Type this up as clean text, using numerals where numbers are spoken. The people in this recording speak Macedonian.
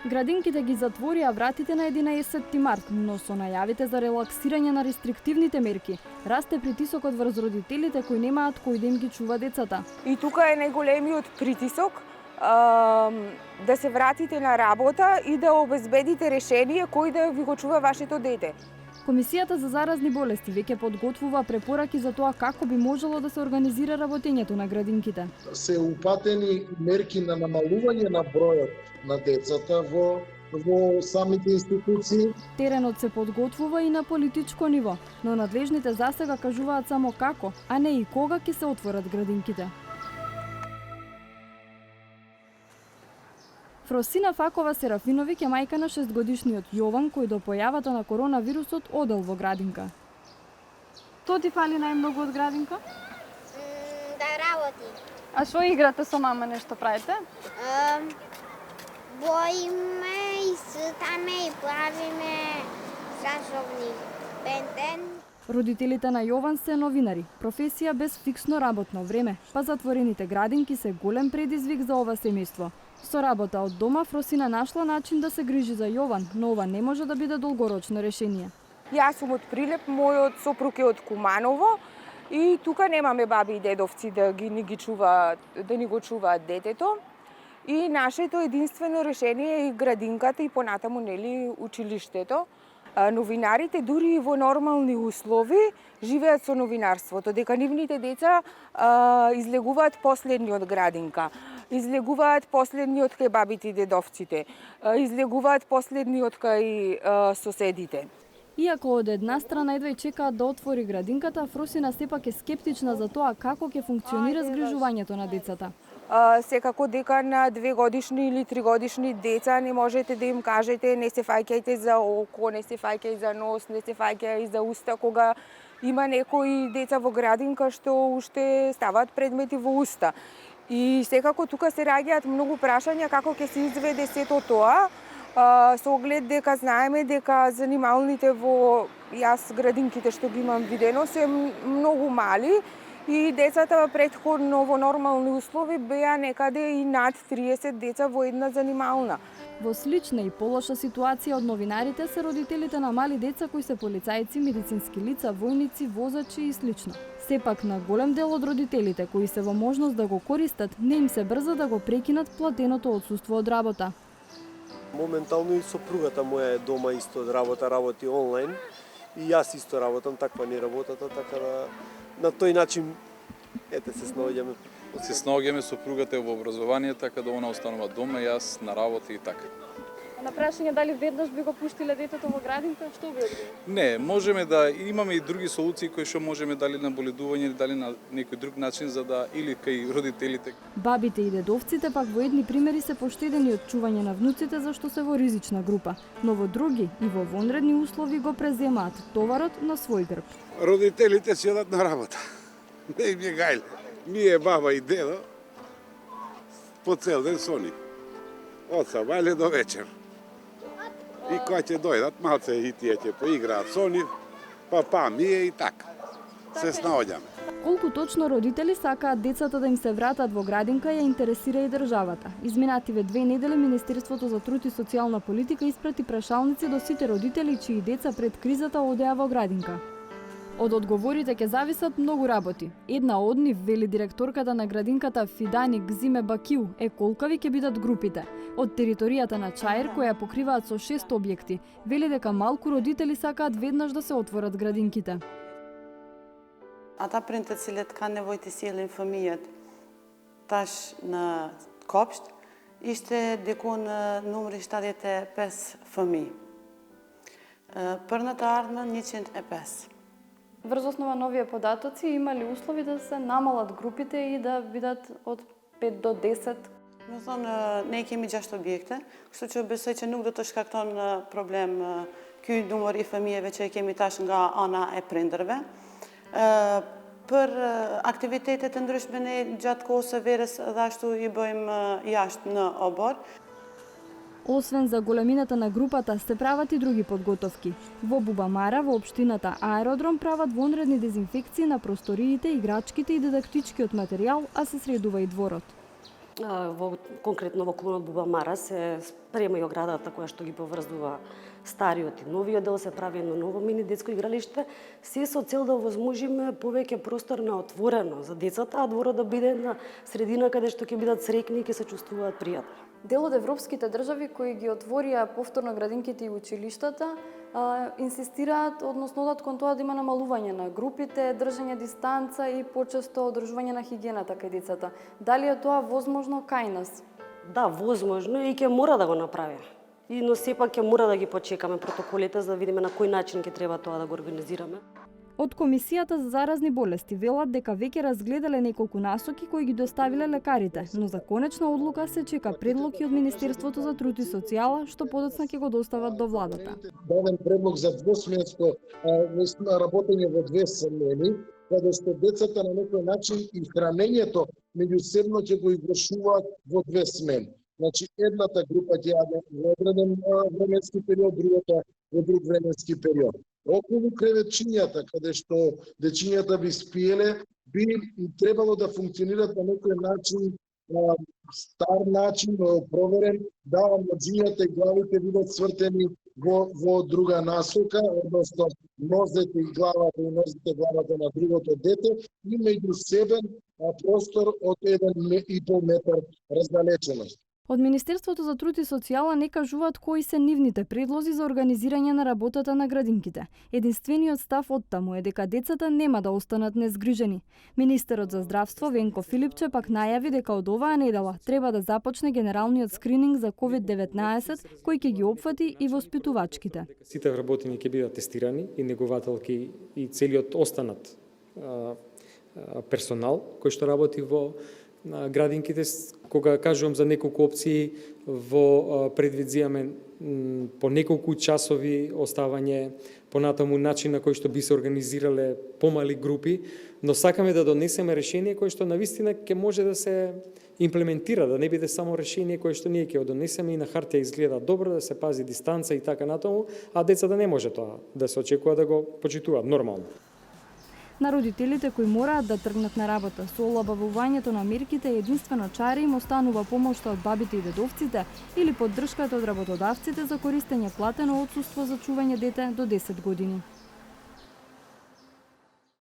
Градинките ги затворија вратите на 11 март, но со најавите за релаксирање на рестриктивните мерки, расте притисокот врз родителите кои немаат кој да им ги чува децата. И тука е најголемиот притисок да се вратите на работа и да обезбедите решение кој да ви го чува вашето дете. Комисијата за заразни болести веќе подготвува препораки за тоа како би можело да се организира работењето на градинките. Се упатени мерки на намалување на бројот на децата во самите институции. Теренот се подготвува и на политичко ниво, но надлежните засега кажуваат само како, а не и кога ќе се отворат градинките. Фросина Факова Серафиновиќ е мајка на 6-годишниот Јован, кој до појавата на коронавирусот одел во градинка. Што ти фали најмногу од градинка? Да работи. А што играте со мама, нешто правите? Боиме и сутаме и правиме шашовни пентен. Родителите на Јован се новинари, професија без фиксно работно време, па затворените градинки се голем предизвик за ова семејство. Со работа од дома, Фросина нашла начин да се грижи за Јован, но ова не може да биде долгорочно решение. Јас сум од Прилеп, мојот сопруг е од Куманово и тука немаме баби и дедовци да ни го чуваат детето. И нашето единствено решение е и градинката и понатаму нели училиштето. Новинарите дури и во нормални услови живеат со новинарството, дека нивните деца излегуваат последни од градинка, излегуваат последни од кај бабите и дедовците, излегуваат последни од кај соседите. Иако од една страна едва чекаат да отвори градинката, Фросина сепак е скептична за тоа како ќе функционира згрижувањето на децата. Секако дека на 2-годишни или 3-годишни деца не можете да им кажете не се фаќајте за око, не се фаќај за нос, не се фаќај за уста, кога има некои деца во градинка што уште ставаат предмети во уста. И секако тука се раѓаат многу прашања како ќе се изведе сето тоа, со оглед дека знаеме дека занималните во градинките што ги имам видено се многу мали и децата претходно во нормални услови беа некаде и над 30 деца во една занимална. Во слична и полоша ситуација од новинарите се родителите на мали деца кои се полицајци, медицински лица, војници, возачи и слично. Сепак на голем дел од родителите кои се во можност да го користат, не им се брза да го прекинат платеното отсуство од работа. Моментално и сопругата моја е дома исто од работа, работи онлайн и јас исто работам, таква не работата, така да на тој начин се снаоѓаме. Се снаоѓаме, сопругата е во образование, така да она останува дома, јас на работа и така. На прашање дали веднаш би го пуштиле детето во градинка, што би одговори? Не, можеме да имаме и други солуции кои што можеме дали на боледување, дали на некој друг начин за да или кај родителите. Бабите и дедовците пак во едни примери се поштедени од чување на внуците зашто се во ризична група, но во други и во вонредни услови го преземаат товарот на свој грб. Родителите си одат на работа. Не им е гајле. Ние, баба и дедо, по цел ден со нив. Од сабајле до вечер. И кога ќе дојдат, малце и тие ќе поиграат со нив, па мие и така. Се снаоѓаме. Колку точно родители сакаат децата да им се вратат во градинка ја интересира и државата. Изминативе 2 недели Министерството за труд и социјална политика испрати прашалници до сите родители чии деца пред кризата одеа во градинка. Од одговорите ќе зависат многу работи. Една од нив, вели директорката на градинката Фидани Гзиме Бакиу, е колкави ќе бидат групите. Од територијата на Чаир, која покриваат со 6 објекти, вели дека малку родители сакаат веднаш да се отворат градинките. Ata prin të cilët kanë nevojë të sjellin fëmijët tash në kopsht, ishte diku në numri 75 fëmijë. Për në të ardhmen 105. Врз основа на овие податоци има ли услови да се намалат групите и да бидат од 5 до 10? Më thonë, ne kemi 6 objekte, kështu që besoj që nuk do të shkakton problem ky numër i fëmijëve që kemi tash nga ana e prindërve. Për aktivitete të ndryshme ne gjatë kohës së verës dhe ashtu i bëjmë jashtë në obor. Освен за големината на групата, се прават и други подготовки. Во Бубамара, во општината Аеродром, прават вонредни дезинфекции на просториите, играчките и дидактичкиот материјал, а се средува и дворот. конкретно во клонот Буба Мара се спрема и оградата која што ги поврзува стариот и новиот дел, се прави едно ново мини детско игралиште, се со цел да овозможиме повеќе простор на отворено за децата, а дворот да биде една средина каде што ќе бидат среќни и ќе се чувствуваат пријатно. Дел од европските држави кои ги отворија повторно градинките и училиштата инсистираат, односно одат кон тоа да има намалување на групите, држање дистанца и почесто одржување на хигиената кај децата. Дали е тоа возможно кај нас? Да, возможно и ќе мора да го направи. Но сепак ќе мора да ги почекаме протоколите за да видиме на кој начин ќе треба тоа да го организираме. Од Комисијата за заразни болести велат дека веќе разгледале неколку насоки кои ги доставиле лекарите, но за конечна одлука се чека предлог и од Министерството за труд и социјала, што подоцна ќе го достават до владата. Даден предлог за двосменско работење во 2 смени, каде што децата на некој начин и хранењето меѓусебно ќе го извршуваат во 2 смени. Значи, едната група ќе јаде во одреден временски период, другата во друг временски период. Околу креветчињата, каде што дечињата би спиеле, би требало да функционират на некој начин, стар начин, проверен, да младжињата и главите бидат свртени во друга насока, односно нозете и главата и нозете главата на другото дете и меѓусебен простор од 1,5 метар раздалеченост. Од Министерството за труд и социјала не кажуваат кои се нивните предлози за организирање на работата на градинките. Единствениот став од таму е дека децата нема да останат незгрижени. Министерот за здравство Венко Филипче пак најави дека од оваа недела треба да започне генералниот скрининг за COVID-19 кој ќе ги опфати и воспитувачките. Сите вработени ќе бидат тестирани и негователки и целиот останат персонал кој што работи во градинките. Кога кажувам за неколку опции, во предвидзиаме по неколку часови оставање, понатаму начин на кој што би се организирале помали групи, но сакаме да донесеме решение кој што навистина ќе може да се имплементира, да не биде само решение кое што ние ќе го донесеме и на хартија изгледа добро, да се пази дистанца и така натаму, а децата не може тоа да се очекува да го почитуваат нормално. На родителите кои мораат да тргнат на работа со олабавувањето на мерките единствено чари им останува помошта од бабите и дедовците или поддршката од работодавците за користење платено отсуство за чување дете до 10 години.